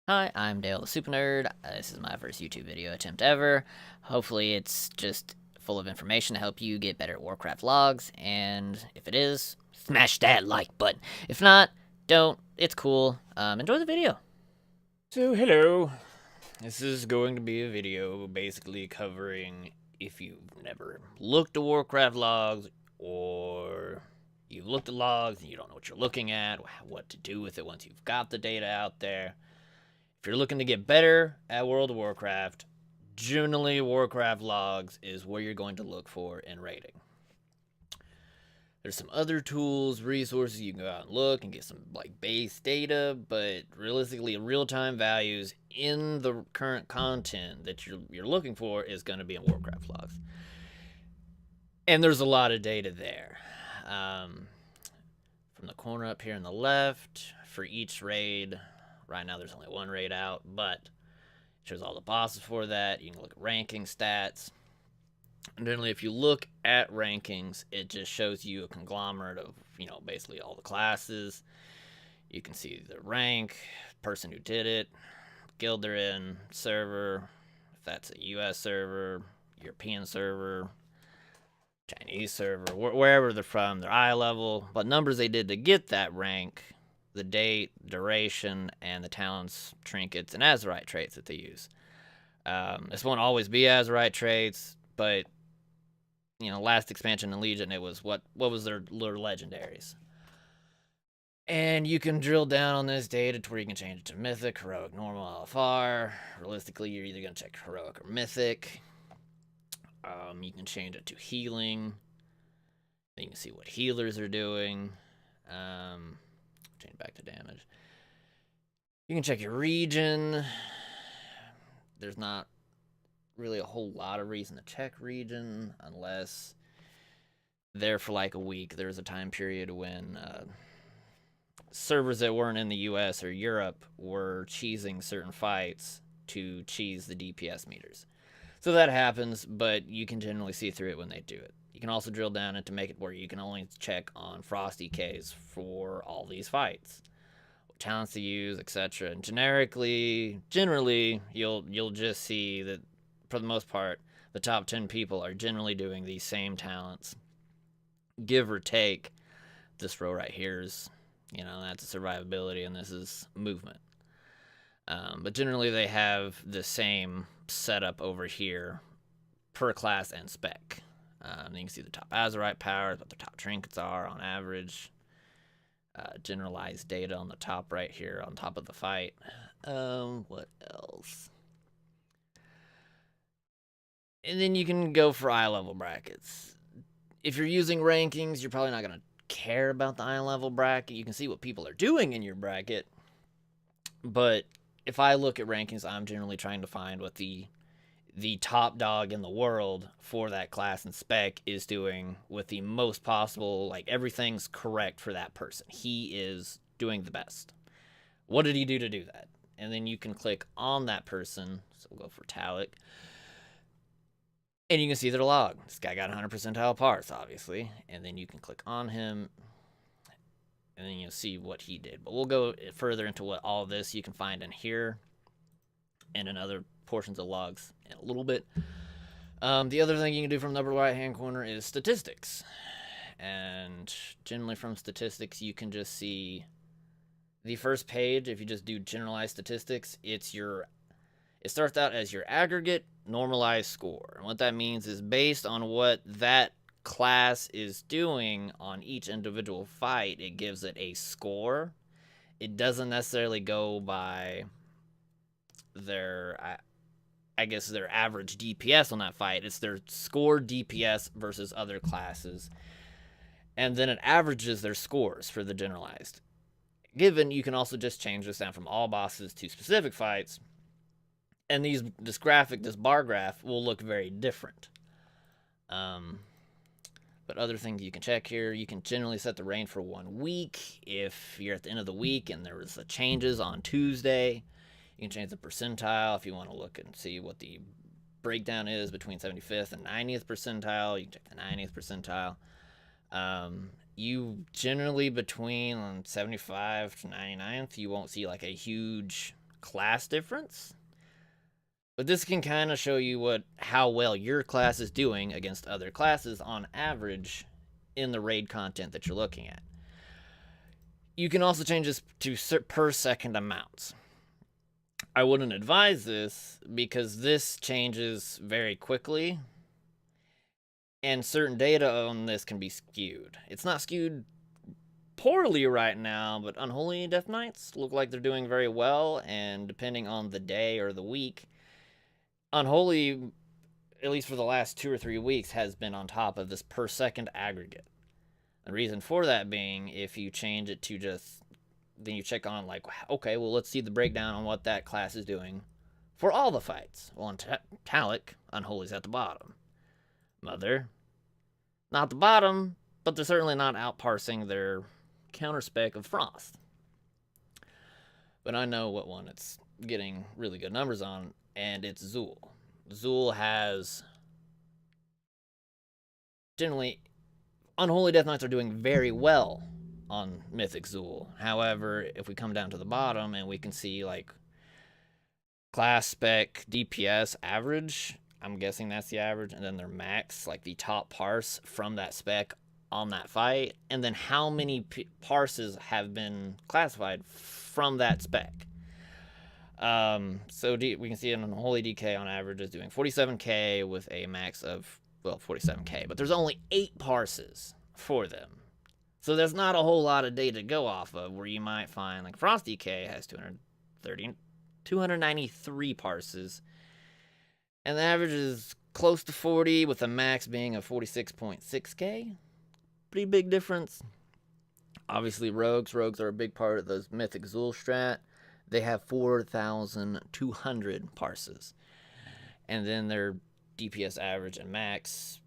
Hi, I'm Dale the Super Nerd. This is my first YouTube video attempt ever. Hopefully, it's just full of information to help you get better at Warcraft logs, and if it is, smash that like button. If not, don't. It's cool. Enjoy the video. So, hello. This is going to be a video basically covering if you've never looked at Warcraft logs, or you've looked at logs and you don't know what you're looking at, what to do with it once you've got the data out there. If you're looking to get better at World of Warcraft, generally Warcraft logs is where you're going to look for in raiding. There's some other tools, resources you can go out and look and get some like base data, but realistically, real-time values in the current content that you're looking for is going to be in Warcraft logs. And there's a lot of data there. From the corner up here on the left, for each raid, right now there's only one raid out, but it shows all the bosses for that. You can look at ranking stats. And generally, if you look at rankings, it just shows you a conglomerate of, basically all the classes. You can see the rank, person who did it, guild they're in, server, if that's a US server, European server, Chinese server, wherever they're from, their eye level, what numbers they did to get that rank, the date, duration, and the talents, trinkets, and Azerite traits that they use. This won't always be Azerite traits, but last expansion in Legion, it was what was their legendaries. And you can drill down on this data to where you can change it to Mythic, Heroic, Normal, LFR. Realistically, you're either going to check Heroic or Mythic. You can change it to Healing. Then you can see what healers are doing. Change back to damage. You can check your region. There's not really a whole lot of reason to check region unless there for like a week. There was a time period when servers that weren't in the US or Europe were cheesing certain fights to cheese the DPS meters. So that happens, but you can generally see through it when they do it. You can also drill down and to make it where you can only check on Frosty Ks for all these fights, what talents to use, etc. And generally, you'll just see that for the most part, the top 10 people are generally doing these same talents, give or take. This row right here is, that's a survivability, and this is movement. But generally, they have the same setup over here per class and spec. You can see the top Azerite powers, what the top trinkets are on average. Generalized data on the top right here, on top of the fight. What else? And then you can go for eye level brackets. If you're using rankings, you're probably not going to care about the eye level bracket. You can see what people are doing in your bracket. But if I look at rankings, I'm generally trying to find what the top dog in the world for that class and spec is doing with the most possible, like everything's correct for that person. He is doing the best. What did he do to do that? And then you can click on that person. So we'll go for Talic. And you can see their log. This guy got 100 percentile parts, obviously. And then you can click on him. And then you'll see what he did. But we'll go further into what all this you can find in here and in other portions of logs in a little bit. The other thing you can do from the upper right-hand corner is statistics. And generally from statistics, you can just see the first page. If you just do generalized statistics, it starts out as your aggregate normalized score. And what that means is based on what that class is doing on each individual fight, it gives it a score. It doesn't necessarily go by their, I guess, their average DPS on that fight. It's their score DPS versus other classes. And then it averages their scores for the generalized. Given, you can also just change this down from all bosses to specific fights. And this bar graph will look very different. But other things you can check here, you can generally set the rain for 1 week. If you're at the end of the week and there was changes on Tuesday, you can change the percentile if you want to look and see what the breakdown is between 75th and 90th percentile. You can check the 90th percentile. You generally between 75 to 99th, you won't see like a huge class difference. But this can kind of show you how well your class is doing against other classes on average in the raid content that you're looking at. You can also change this to per second amounts. I wouldn't advise this because this changes very quickly, and certain data on this can be skewed. It's not skewed poorly right now, but Unholy Death Knights look like they're doing very well, and depending on the day or the week, Unholy, at least for the last 2 or 3 weeks, has been on top of this per second aggregate. The reason for that being, if you change it to just, then you check on like, okay, well, let's see the breakdown on what that class is doing for all the fights. Well, in Talic, Unholy's at the bottom. Mother, not the bottom, but they're certainly not outparsing their counterspec of Frost. But I know what one it's getting really good numbers on, and it's Zool. Zool has generally, Unholy Death Knights are doing very well on Mythic Zool. However, if we come down to the bottom and we can see like class spec DPS average, I'm guessing that's the average, and then their max, like the top parse from that spec on that fight, and then how many parses have been classified from that spec. So we can see an Unholy DK on average is doing 47k with a max of, well, 47k, but there's only 8 parses for them. So there's not a whole lot of data to go off of, where you might find like Frost DK has 293 parses, and the average is close to 40 with a max being of 46.6k. Pretty big difference. Obviously rogues are a big part of the Mythic Zool strat. They have 4,200 parses, and then their DPS average and max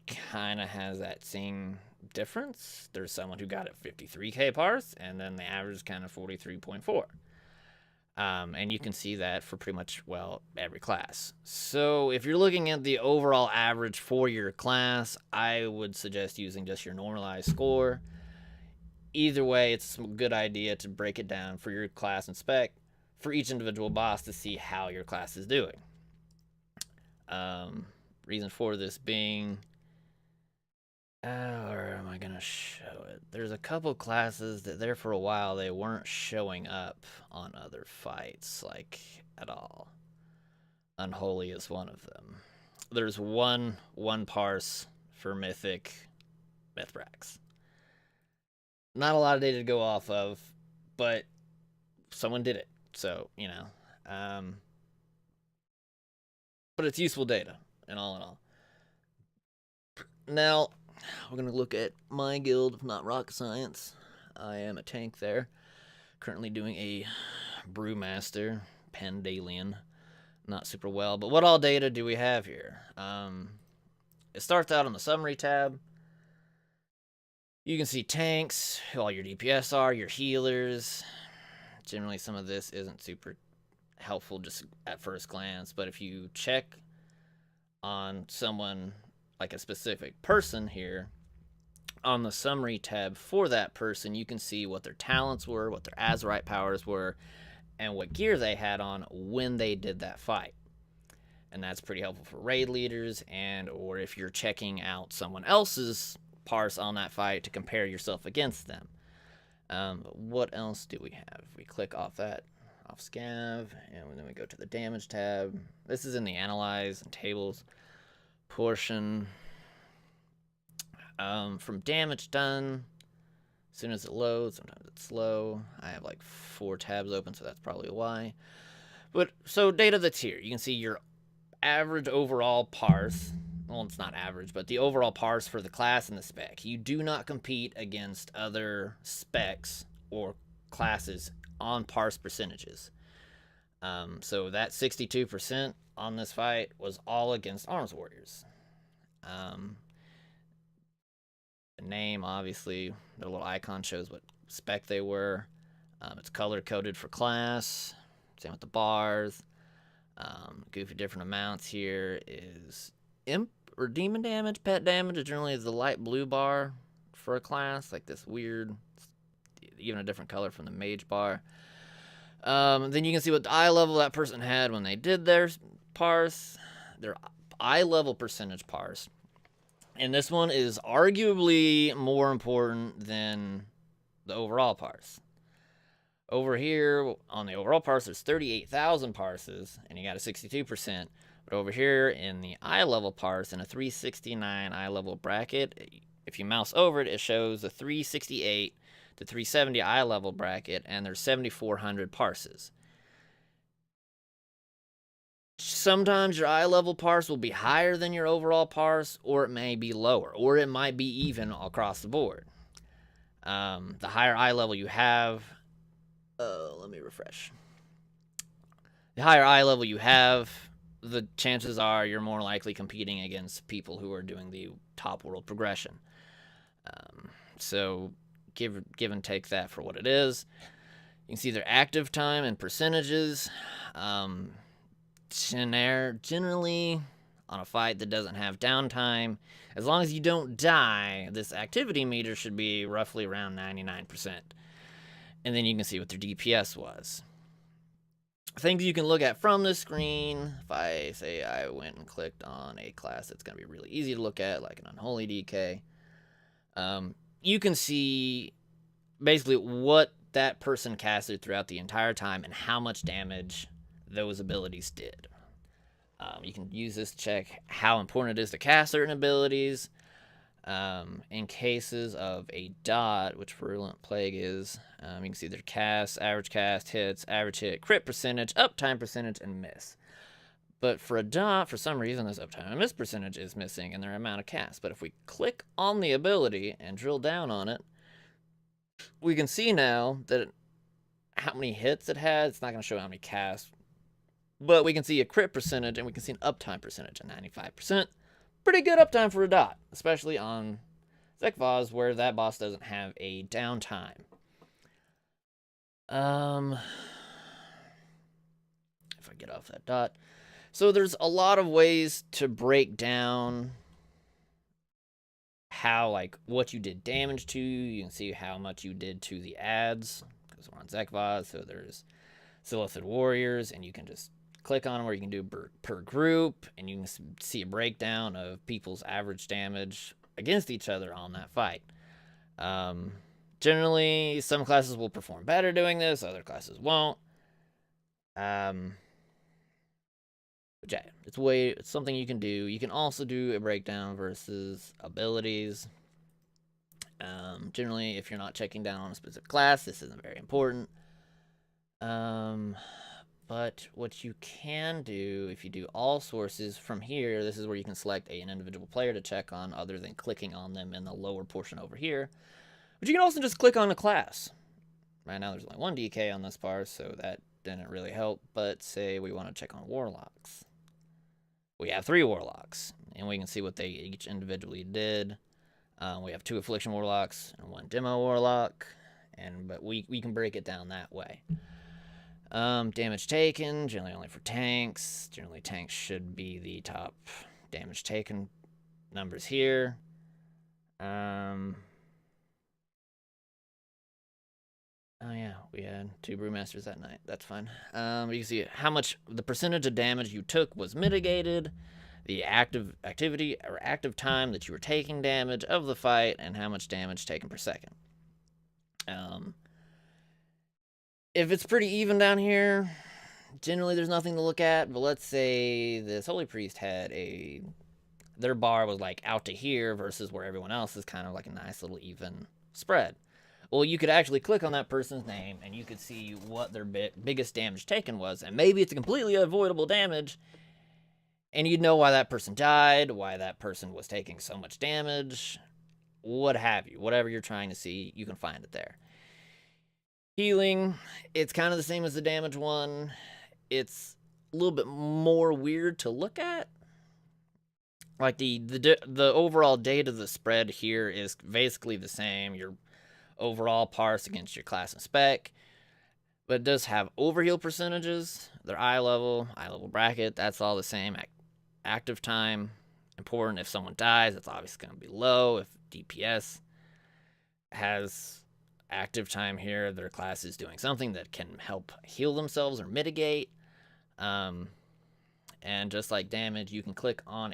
kind of has that same difference. There's someone who got it 53k parse, and then the average is kind of 43.4. And you can see that for pretty much, well, every class. So if you're looking at the overall average for your class, I would suggest using just your normalized score. Either way, it's a good idea to break it down for your class and spec for each individual boss to see how your class is doing. Reason for this being, or am I gonna show it? There's a couple classes that there for a while they weren't showing up on other fights like at all. Unholy is one of them. There's one parse for Mythic Mithrax. Not a lot of data to go off of, but someone did it, so you know. But it's useful data, in all. Now, we're going to look at my guild, if not rocket science. I am a tank there. Currently doing a Brewmaster, Pandalian. Not super well, but what all data do we have here? It starts out on the summary tab. You can see tanks, who all your DPS are, your healers. Generally, some of this isn't super helpful just at first glance, but if you check on someone, like a specific person here, on the summary tab for that person, you can see what their talents were, what their Azurite powers were, and what gear they had on when they did that fight. And that's pretty helpful for raid leaders, and or if you're checking out someone else's parse on that fight to compare yourself against them. What else do we have? If we click off scav, and then we go to the damage tab. This is in the analyze and tables portion. From damage done, as soon as it loads, sometimes it's slow. I have like 4 tabs open, so that's probably why. But so data that's here, you can see your average overall parse. Well, it's not average, but the overall parse for the class and the spec. You do not compete against other specs or classes on parse percentages. So that 62% on this fight was all against Arms Warriors. The name, obviously, their little icon shows what spec they were. It's color-coded for class. Same with the bars. Goofy different amounts here is imp or demon damage. Pet damage is generally the light blue bar for a class, like this weird, even a different color from the mage bar. Then you can see what the eye level that person had when they did their parse, their eye level percentage parse. And this one is arguably more important than the overall parse. Over here on the overall parse, there's 38,000 parses, and you got a 62%. But over here in the eye level parse, in a 369 eye level bracket, if you mouse over it, it shows a 368 to 370 eye level bracket, and there's 7,400 parses. Sometimes your eye level parse will be higher than your overall parse, or it may be lower, or it might be even across the board. The higher eye level you have, let me refresh. The higher eye level you have, the chances are you're more likely competing against people who are doing the top world progression. So give and take that for what it is. You can see their active time and percentages. Generally, on a fight that doesn't have downtime, as long as you don't die, this activity meter should be roughly around 99%. And then you can see what their DPS was. Things you can look at from the screen. If I say I went and clicked on a class that's going to be really easy to look at, like an Unholy DK, you can see basically what that person casted throughout the entire time and how much damage those abilities did. You can use this to check how important it is to cast certain abilities. In cases of a dot, which Virulent Plague is, you can see their cast, hits, average hit, crit percentage, uptime percentage, and miss. But for a dot, for some reason, this uptime and miss percentage is missing in their amount of cast. But if we click on the ability and drill down on it, we can see now that how many hits it had. It's not going to show how many casts, but we can see a crit percentage and we can see an uptime percentage of 95%. Pretty good uptime for a dot, especially on Zekvaz, where that boss doesn't have a downtime. If I get off that dot. So there's a lot of ways to break down how, like, what you did damage to. You can see how much you did to the ads, because we're on Zekvaz, so there's Silithid Warriors, and you can just click on them where you can do per group, and you can see a breakdown of people's average damage against each other on that fight. Generally, some classes will perform better doing this, other classes won't. But yeah, it's something you can do. You can also do a breakdown versus abilities. Generally, if you're not checking down on a specific class, this isn't very important. But what you can do, if you do all sources from here, this is where you can select an individual player to check on other than clicking on them in the lower portion over here. But you can also just click on a class. Right now there's only one DK on this parse, so that didn't really help. But say we want to check on Warlocks. We have 3 Warlocks, and we can see what they each individually did. We have 2 Affliction Warlocks and 1 Demo Warlock, but we can break it down that way. Damage taken, generally only for tanks. Generally tanks should be the top damage taken numbers here. Oh yeah, we had 2 Brewmasters that night. That's fine. You can see how much the percentage of damage you took was mitigated, the active activity or active time that you were taking damage of the fight, and how much damage taken per second. If it's pretty even down here, generally there's nothing to look at, but let's say this Holy Priest had their bar was like out to here versus where everyone else is kind of like a nice little even spread. Well, you could actually click on that person's name and you could see what their biggest damage taken was, and maybe it's a completely avoidable damage, and you'd know why that person died, why that person was taking so much damage, what have you. Whatever you're trying to see, you can find it there. Healing, it's kind of the same as the damage one. It's a little bit more weird to look at. Like the overall data of the spread here is basically the same. Your overall parse against your class and spec. But it does have overheal percentages. Their eye level bracket, that's all the same. Active time, important. If someone dies, it's obviously going to be low. If DPS has active time here, their class is doing something that can help heal themselves or mitigate. And just like damage, you can click on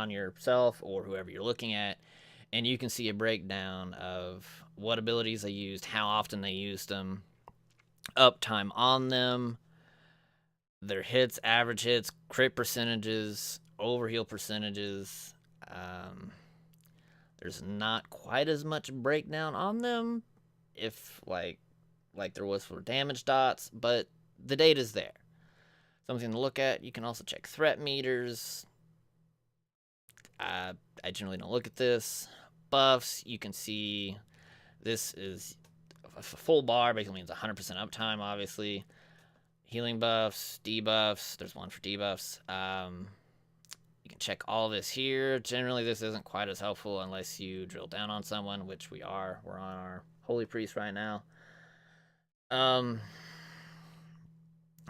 yourself or whoever you're looking at, and you can see a breakdown of what abilities they used, how often they used them, uptime on them, their hits, average hits, crit percentages, overheal percentages. There's not quite as much breakdown on them, if like there was for damage dots, but the data's there. Something to look at. You can also check threat meters. I generally don't look at this. Buffs, you can see this is a full bar, basically means 100% uptime, obviously. Healing buffs, debuffs, there's one for debuffs. You can check all this here. Generally, this isn't quite as helpful unless you drill down on someone, which we are. We're on our Holy Priest right now.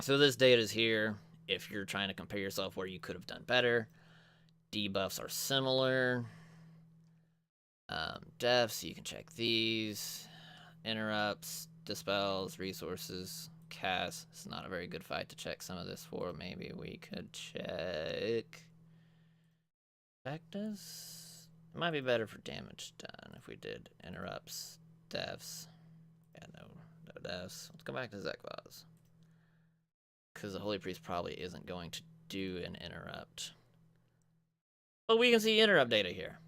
So this data is here if you're trying to compare yourself where you could have done better. Debuffs are similar. Deaths, you can check these. Interrupts, dispels, resources, cast. It's not a very good fight to check some of this for. Maybe we could check Vectus. It might be better for damage done if we did interrupts, deaths. Yeah, no deaths. Let's go back to Zekvaz, because the Holy Priest probably isn't going to do an interrupt. But we can see interrupt data here.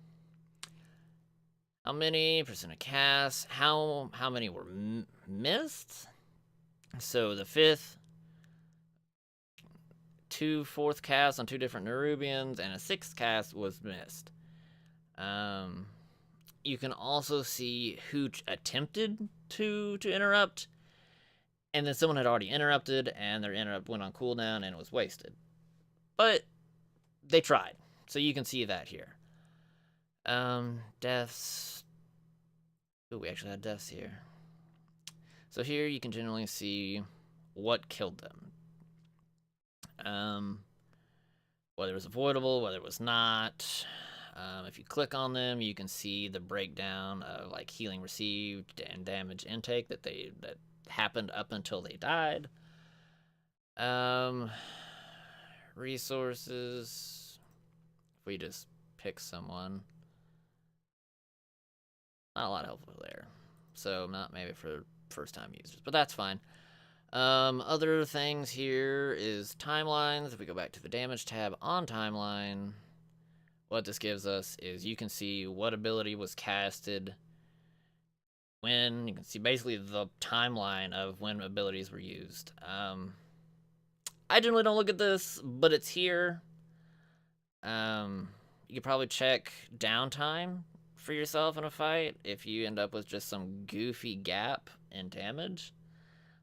How many percent of casts? How many were missed? So the 4th cast on 2 different Nerubians, and a 6th cast was missed. You can also see who attempted to interrupt, and then someone had already interrupted, and their interrupt went on cooldown, and it was wasted. But they tried, so you can see that here. Deaths. Ooh, we actually had deaths here. So here you can generally see what killed them. Whether it was avoidable, whether it was not. If you click on them, you can see the breakdown of like healing received and damage intake that happened up until they died. Resources. If we just pick someone, not a lot of helpful there. So not maybe for first-time users, but that's fine. Other things here is timelines. If we go back to the damage tab on timeline, what this gives us is you can see what ability was casted when. You can see basically the timeline of when abilities were used. I generally don't look at this, but it's here. You could probably check downtime for yourself in a fight if you end up with just some goofy gap in damage.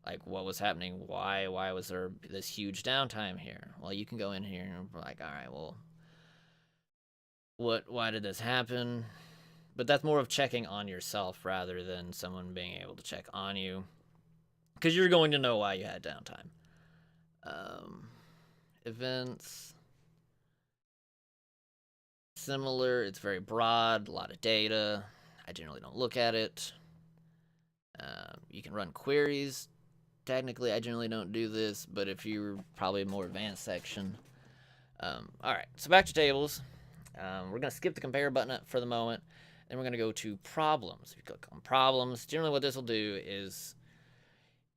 Like, what was happening? Why was there this huge downtime here? Well, you can go in here and be like, all right, well, why did this happen? But that's more of checking on yourself rather than someone being able to check on you, because you're going to know why you had downtime. Events. Similar, it's very broad, a lot of data. I generally don't look at it. You can run queries. Technically, I generally don't do this, but if you're probably a more advanced section. Alright, so back to tables. We're going to skip the compare button for the moment, and we're going to go to problems. If you click on problems, generally what this will do is,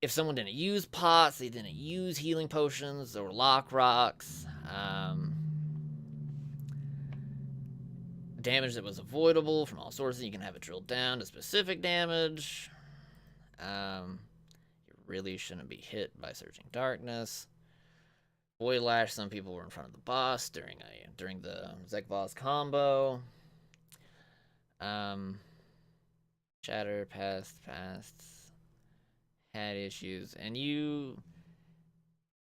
if someone didn't use pots, they didn't use healing potions, or lock rocks, damage that was avoidable from all sources, you can have it drilled down to specific damage. You really shouldn't be hit by Surging Darkness. Void Lash, some people were in front of the boss during the Zekvaz combo. Shatter, past, had issues, and you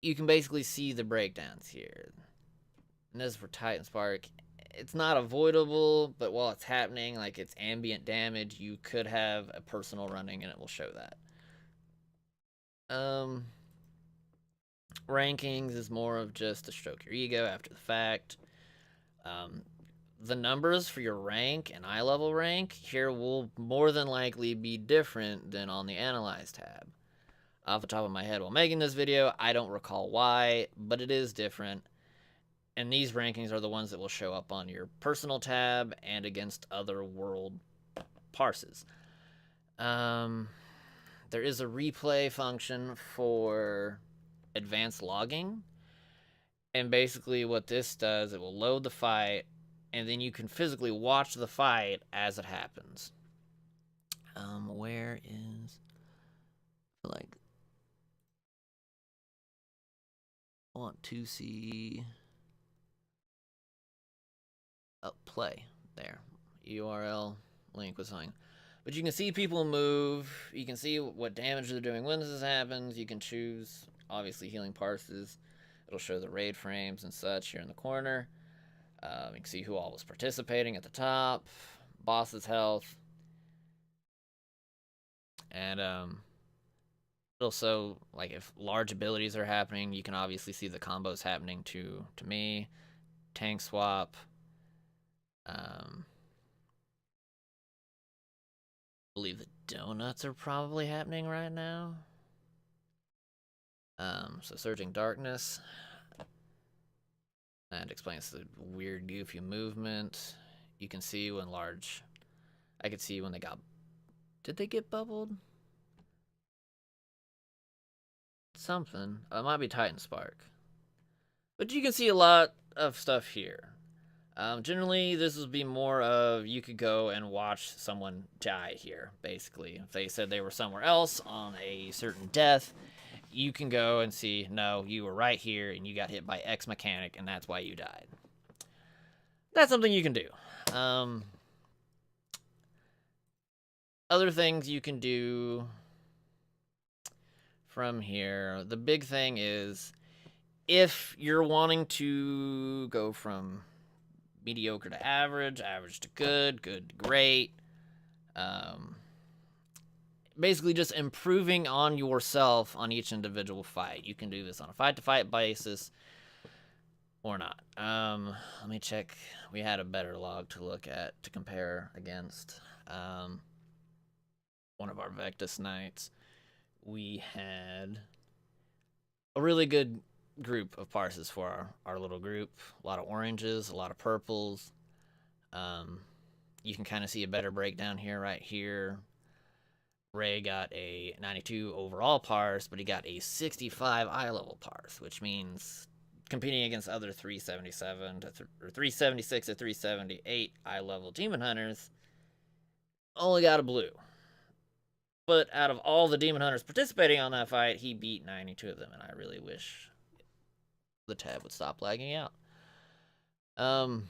can basically see the breakdowns here. And this is for Titan Spark. It's not avoidable, but while it's happening, like it's ambient damage, you could have a personal running and it will show that. Rankings is more of just to stroke your ego after the fact. the numbers for your rank and eye level rank here will more than likely be different than on the Analyze tab. Off the top of my head while making this video, I don't recall why, but it is different. And these rankings are the ones that will show up on your personal tab and against other world parses. There is a replay function for advanced logging. And basically what this does, it will load the fight, and then you can physically watch the fight as it happens. Where is, like, I want to see, play, there, URL, link was something. But you can see people move, you can see what damage they're doing when this happens, you can choose, obviously, healing parses. It'll show the raid frames and such here in the corner. You can see who all was participating at the top, boss's health, and it'll show, like, if large abilities are happening, you can obviously see the combos happening to me, tank swap. I believe the donuts are probably happening right now. So Surging Darkness. And explains the weird, goofy movement. You can see when large... I could see when they got... Did they get bubbled? Something. It might be Titan Spark. But you can see a lot of stuff here. Generally, this would be more of you could go and watch someone die here, basically. If they said they were somewhere else on a certain death, you can go and see, no, you were right here and you got hit by X mechanic and that's why you died. That's something you can do. Other things you can do from here, the big thing is if you're wanting to go from mediocre to average, average to good, good to great, basically just improving on yourself on each individual fight. You can do this on a fight-to-fight basis or not. Let me check. We had a better log to look at to compare against. One of our Vectus Knights. We had a really good group of parses for our little group. A lot of oranges, a lot of purples. You can kind of see a better breakdown here, right here. Ray got a 92 overall parse, but he got a 65 eye level parse, which means competing against other 377 to or 376 to 378 eye level demon hunters, only got a blue. But out of all the demon hunters participating on that fight, he beat 92 of them, and I really wish the tab would stop lagging out. But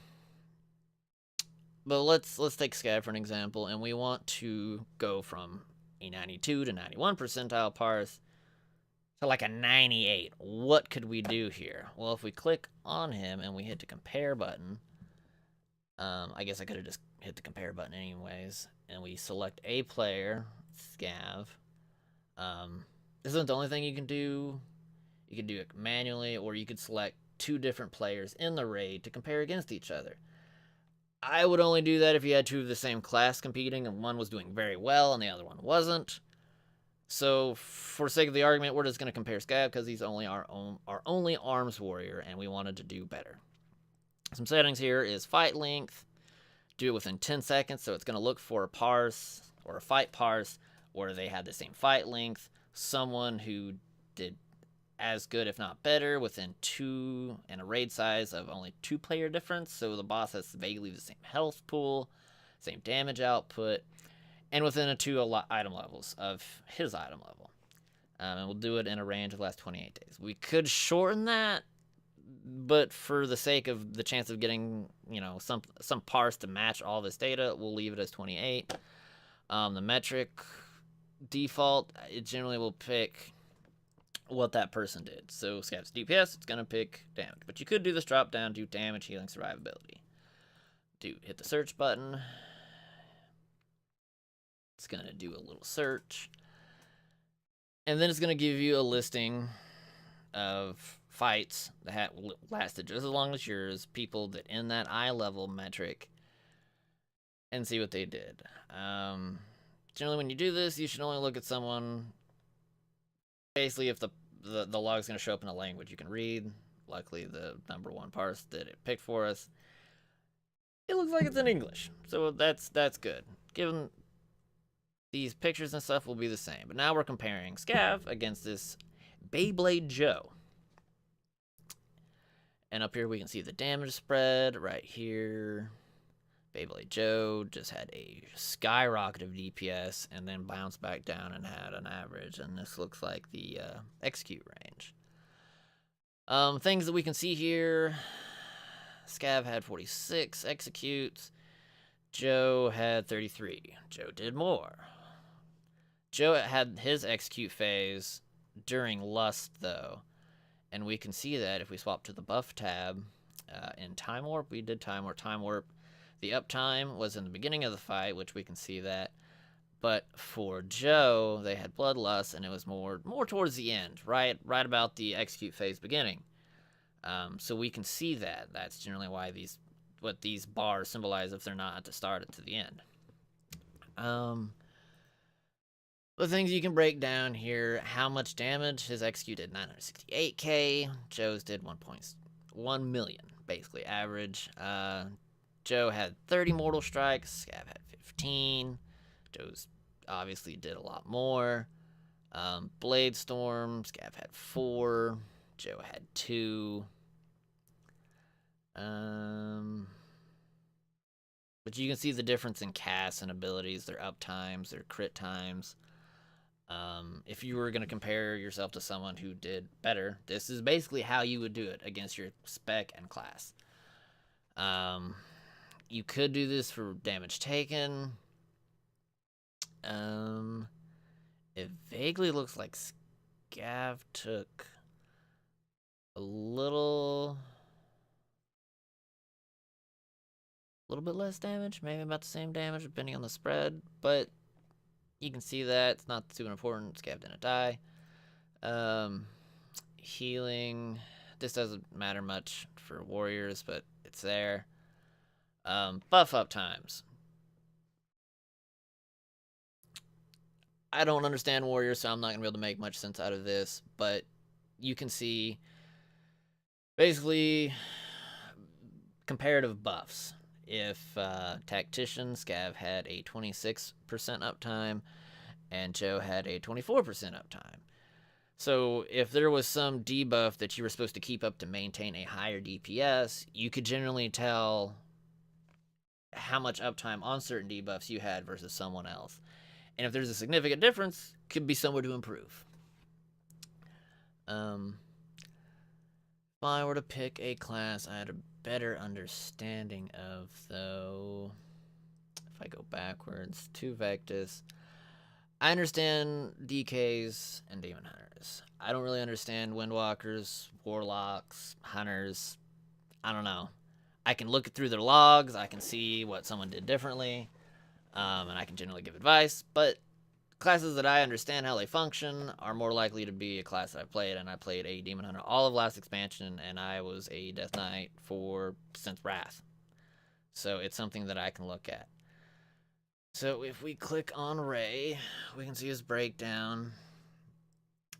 let's take Scav for an example, and we want to go from a 92 to 91 percentile parse to like a 98. What could we do here? Well, if we click on him and we hit the compare button, I guess I could have just hit the compare button anyways, and we select a player, Scav. This isn't the only thing you can do. You can do it manually, or you could select two different players in the raid to compare against each other. I would only do that if you had two of the same class competing and one was doing very well and the other one wasn't. So, for sake of the argument, we're just going to compare Scav because he's only our only arms warrior and we wanted to do better. Some settings here is fight length. Do it within 10 seconds, so it's going to look for a parse or a fight parse where they had the same fight length. Someone who did as good, if not better, within 2 and a raid size of only 2 player difference. So the boss has vaguely the same health pool, same damage output, and within a 2 item levels of his item level. And we'll do it in a range of last 28 days. We could shorten that, but for the sake of the chance of getting, you know, some parse to match all this data, we'll leave it as 28. The metric default, it generally will pick what that person did. So Scav's DPS, it's gonna pick damage. But you could do this drop down, do damage, healing, survivability. Hit the search button. It's gonna do a little search. And then it's gonna give you a listing of fights that lasted just as long as yours, people that in that eye level metric, and see what they did. Generally, when you do this, you should only look at someone. Basically, if the log's going to show up in a language you can read. Luckily, the number one parse that it picked for us, it looks like it's in English, so that's good. Given these pictures and stuff will be the same, but now we're comparing Scav against this Beyblade Joe. And up here we can see the damage spread right here. Beyblade Joe just had a skyrocket of DPS and then bounced back down and had an average. And this looks like the execute range. Things that we can see here. Scav had 46 executes. Joe had 33. Joe did more. Joe had his execute phase during Lust, though. And we can see that if we swap to the buff tab in Time Warp. We did Time Warp. The uptime was in the beginning of the fight, which we can see that. But for Joe, they had Bloodlust, and it was more towards the end, right about the execute phase beginning. So we can see that. That's generally why what these bars symbolize if they're not at the start, it's to the end. The things you can break down here: how much damage his execute did, 968k. Joe's did 1.1 million, basically average. Joe had 30 mortal strikes. Scav had 15. Joe's obviously did a lot more. Blade Storm, Scav had 4. Joe had 2. But you can see the difference in casts and abilities, their uptimes, their crit times. If you were going to compare yourself to someone who did better, this is basically how you would do it against your spec and class. You could do this for damage taken. It vaguely looks like Scav took a little bit less damage, maybe about the same damage, depending on the spread, but you can see that it's not super important. Scav didn't die. Healing, this doesn't matter much for warriors, but it's there. Buff up times. I don't understand warriors, so I'm not gonna be able to make much sense out of this, but you can see basically comparative buffs. If Tactician, Scav had a 26% uptime, and Joe had a 24% uptime. So if there was some debuff that you were supposed to keep up to maintain a higher DPS, you could generally tell how much uptime on certain debuffs you had versus someone else. And if there's a significant difference, could be somewhere to improve. If I were to pick a class I had a better understanding of, though, if I go backwards to Vectus, I understand DKs and Demon Hunters. I don't really understand Windwalkers, Warlocks, Hunters. I don't know. I can look through their logs, I can see what someone did differently, and I can generally give advice, but classes that I understand how they function are more likely to be a class that I've played, and I played a Demon Hunter all of last expansion, and I was a Death Knight since Wrath. So it's something that I can look at. So if we click on Ray, we can see his breakdown.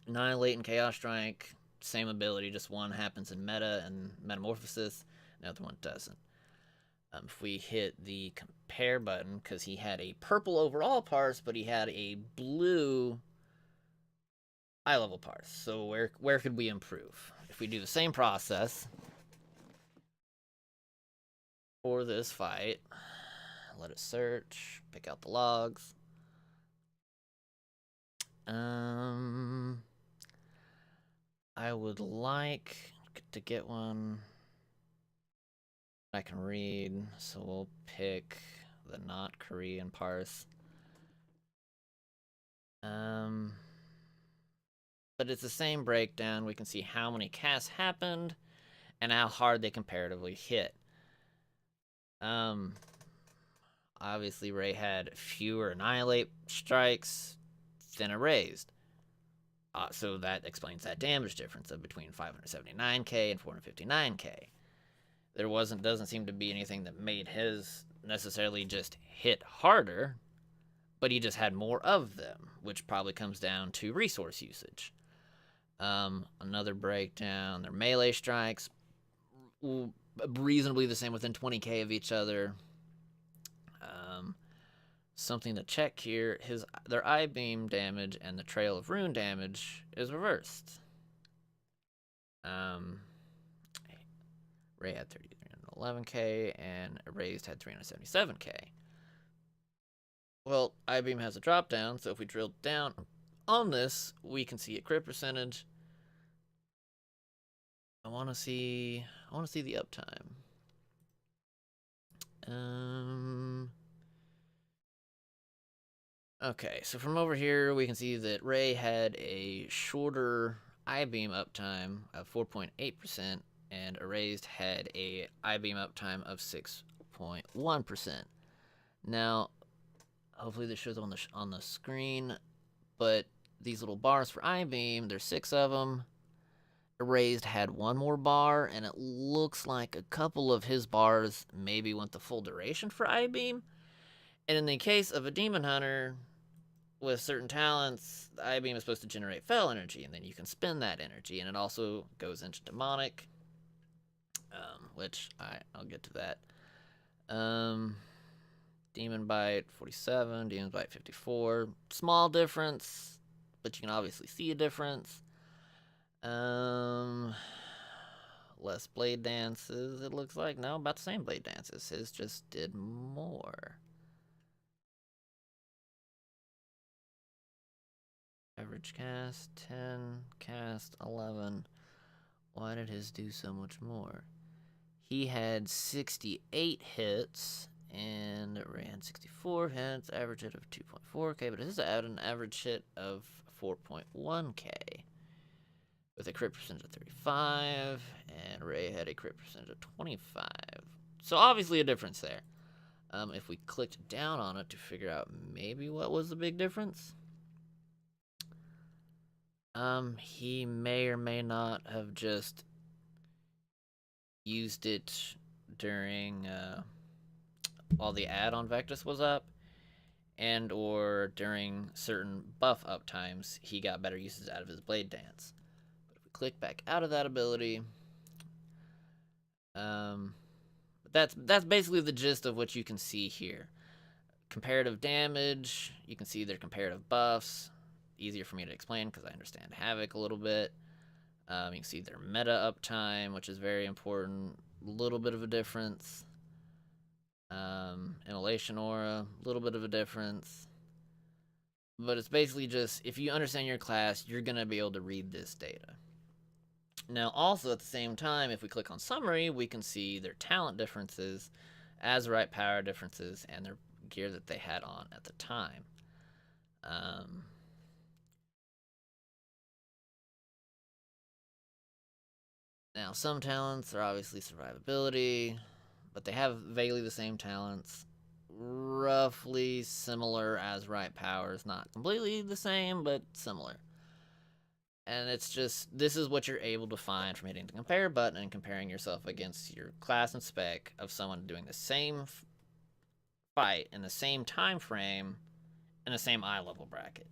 Annihilate and Chaos Strike, same ability, just one happens in Meta and Metamorphosis, the other one doesn't. If we hit the compare button, because he had a purple overall parse, but he had a blue eye level parse. So where could we improve? If we do the same process for this fight, let it search, pick out the logs. I would like to get one I can read, so we'll pick the not Korean parse. But it's the same breakdown. We can see how many casts happened and how hard they comparatively hit. Obviously Ray had fewer Annihilate strikes than Erased. So that explains that damage difference of between 579k and 459k. There doesn't seem to be anything that made his necessarily just hit harder, but he just had more of them, which probably comes down to resource usage. Another breakdown, their melee strikes, reasonably the same within 20k of each other. Something to check here, their eye beam damage and the trail of rune damage is reversed. Ray had 311k and Erased had 377k. Well, eye beam has a drop down, so if we drill down on this, we can see a crit percentage. I want to see the uptime. Okay, so from over here, we can see that Ray had a shorter I-beam uptime of 4.8%, and Erased had a I-beam uptime of 6.1%. Now, hopefully this shows on the screen, but these little bars for I-beam, there's 6 of them. Erased had 1 more bar, and it looks like a couple of his bars maybe went the full duration for I-beam. And in the case of a Demon Hunter, with certain talents, the I-beam is supposed to generate fel energy, and then you can spend that energy, and it also goes into demonic, which I'll get to that. Demon Bite 47, Demon Bite 54. Small difference, but you can obviously see a difference. Less blade dances, it looks like. No, about the same blade dances. His just did more. Average cast 10, cast 11. Why did his do so much more? He had 68 hits, and it ran 64 hits, average hit of 2.4k, but his had an average hit of 4.1k. With a crit percentage of 35, and Ray had a crit percentage of 25. So obviously a difference there. If we clicked down on it to figure out maybe what was the big difference, he may or may not have just used it during while the add-on Vectus was up, and or during certain buff up times, he got better uses out of his blade dance. But if we click back out of that ability, that's basically the gist of what you can see here. Comparative damage, you can see their comparative buffs. Easier for me to explain because I understand Havoc a little bit. You can see their meta uptime, which is very important. A little bit of a difference. Immolation Aura, a little bit of a difference. But it's basically just, if you understand your class, you're going to be able to read this data. Now, also at the same time, if we click on Summary, we can see their talent differences, Azurite power differences, and their gear that they had on at the time. Now, some talents are obviously survivability, but they have vaguely the same talents. Roughly similar Azurite powers. Not completely the same, but similar. And it's just, this is what you're able to find from hitting the compare button and comparing yourself against your class and spec of someone doing the same fight in the same time frame in the same eye level bracket.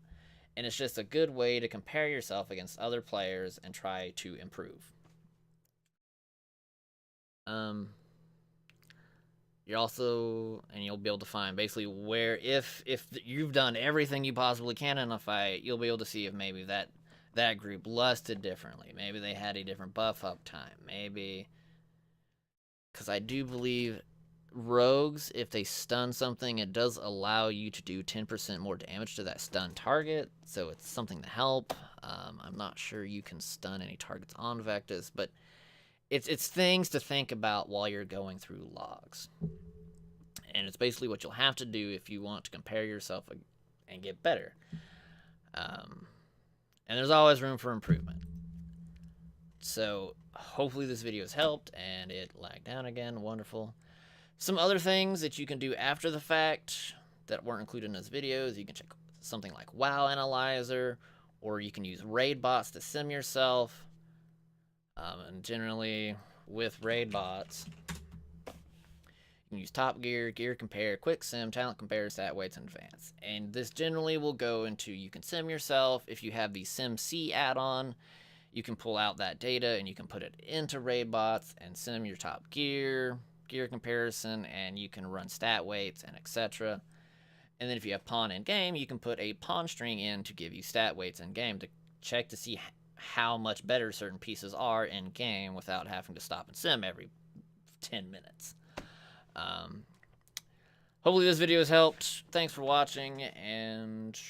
And it's just a good way to compare yourself against other players and try to improve. You're also, and you'll be able to find basically where, if you've done everything you possibly can in a fight, you'll be able to see if maybe that group lusted differently. Maybe they had a different buff up time. Maybe, because I do believe rogues, if they stun something, it does allow you to do 10% more damage to that stun target, so it's something to help. I'm not sure you can stun any targets on Vectus, but it's things to think about while you're going through logs. And it's basically what you'll have to do if you want to compare yourself and get better. And there's always room for improvement. So hopefully this video has helped, and it lagged down again. Wonderful. Some other things that you can do after the fact that weren't included in this video is you can check something like WoW Analyzer, or you can use raid bots to sim yourself. And generally, with raid bots, you can use Top Gear, Gear Compare, Quick Sim, Talent Compare, Stat Weights, and Advanced. And this generally will go into, you can sim yourself. If you have the SimC add-on, you can pull out that data and you can put it into raid bots and sim your top gear, gear comparison, and you can run stat weights and etc. And then if you have pawn in game, you can put a pawn string in to give you stat weights in game to check to see how much better certain pieces are in game without having to stop and sim every 10 minutes. Hopefully this video has helped. Thanks for watching, and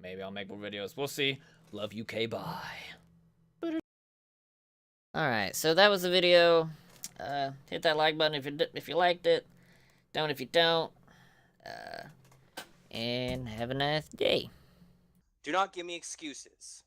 maybe I'll make more videos. We'll see. Love UK, bye. Alright, so that was the video. Hit that like button if you liked it. Don't if you don't. And have a nice day. Do not give me excuses.